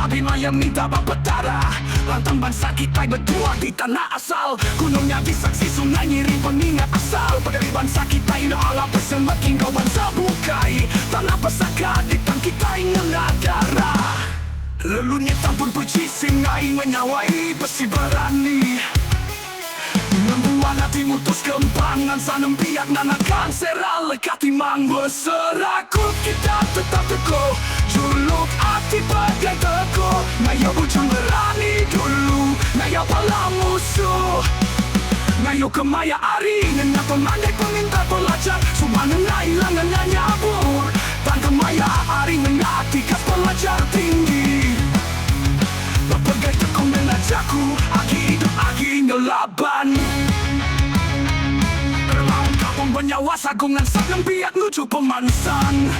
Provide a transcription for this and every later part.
sabi maya minta berpetara. Lantang bangsa kita berdua di tanah asal. Gunungnya disaksi sungai ngirim pengingat asal. Peduli bangsa kita ini ala pesemakin kau bangsa bukai. Tanah pesaka di tangan kita ingin darah. Leluhnya tampur puji singai menyawai besi berani. Membuat hati mutus kempangan sanem biak nanakan seral lekat timang berserakut kita tetap teguh. Juluk hati bagai teguh. Ngayo bujung berani dulu. Ngayo pala musuh. Ngayo kemaya ari. Nena pemandai peminta pelajar. Semua nena hilangan nyabur. Dan kemaya ari nena tikas pelajar tinggi. Berbagai tekong menajaku. Agi hidup agi ngelaban. Terlalu kampung bernyawa sagungan sagang biak lucu pemansan.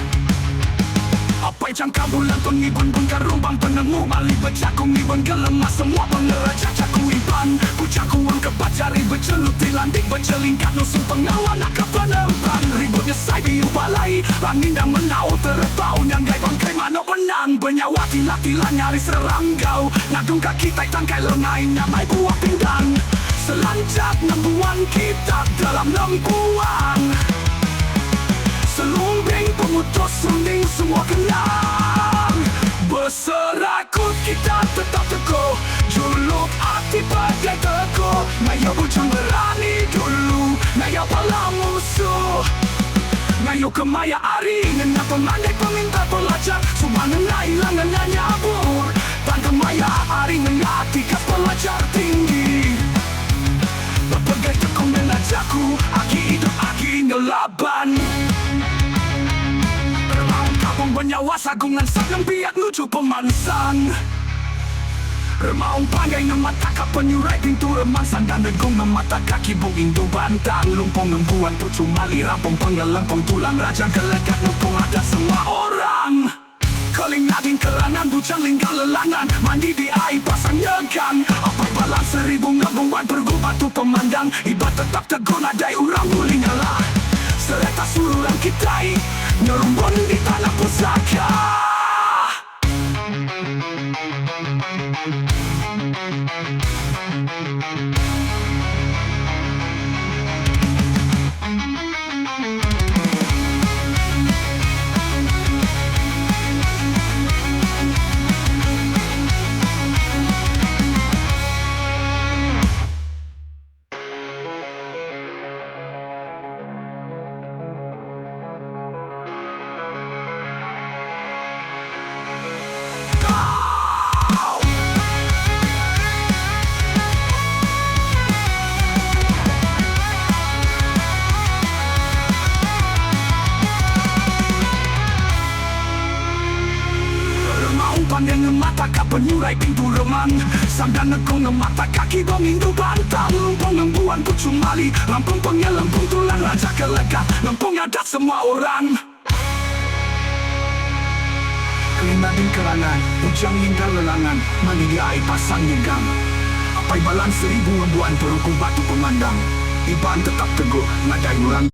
Apa yang jangka bulan pengibun bun karumbang penemu mali berjakung ibun gelemah semua pengeraja caku iban. Pujakuan kepacari bercelup dilantik bercelingkat nusung pengawan nak ke penerbang. Ributnya say biu balai angin dan menau terbau nyanggai bangkai manok menang. Bernyawa tila-tila nyaris seranggau. Nadung kaki tai tangkai lengai nyamai buah pinggang. Selanjak nembuan kita dalam lempuan. Selumbing pemutus runding semua kenang. Berserakut kita tetap teguh. Juluk hati bagai teguh. Ngayo bujung berani dulu. Ngayo pala musuh. Ngayo kemaya ari. Nena pemandai peminta pelajar. Semua nena hilangan nyabur. Dan kemaya ari nena tikas pelajar tinggi. Berbagai tekong menajaku. Agi hidup agi ngelaban. Bernyawa sagungan sagang biak lucu pemansan. Remaung panggai ngemata kap penyurai pintu remansan. Dan negung ngemata kaki bung indu bantang. Lumpung ngembuan pucu mali rampung pengelempong tulang raja gelegat numpung ada semua orang. Keling nading kelanan bujang linggang lelangan. Mandi di air pasang nyegang. Apa balang seribu ngebungwan pergu batu pemandang. Ibat tetap teguh nadai urang guling ngalah. Sereta sururan kitai ngerumbun di tanah pusaka. Pandang ngemata kap penyurai pintu remang. Samdan negong ngemata kaki bong indu bantang. Lumpung ngembuan pucung mali. Lampung pengelempung tulang raja gelegat. Lempung ada semua orang. Kelinading kelangan. Ujang hingga lelangan. Mandi di air pasang nyegang. Apai balan seribu ngembuan perukung batu pemandang. Iban tetap teguh nadai urang.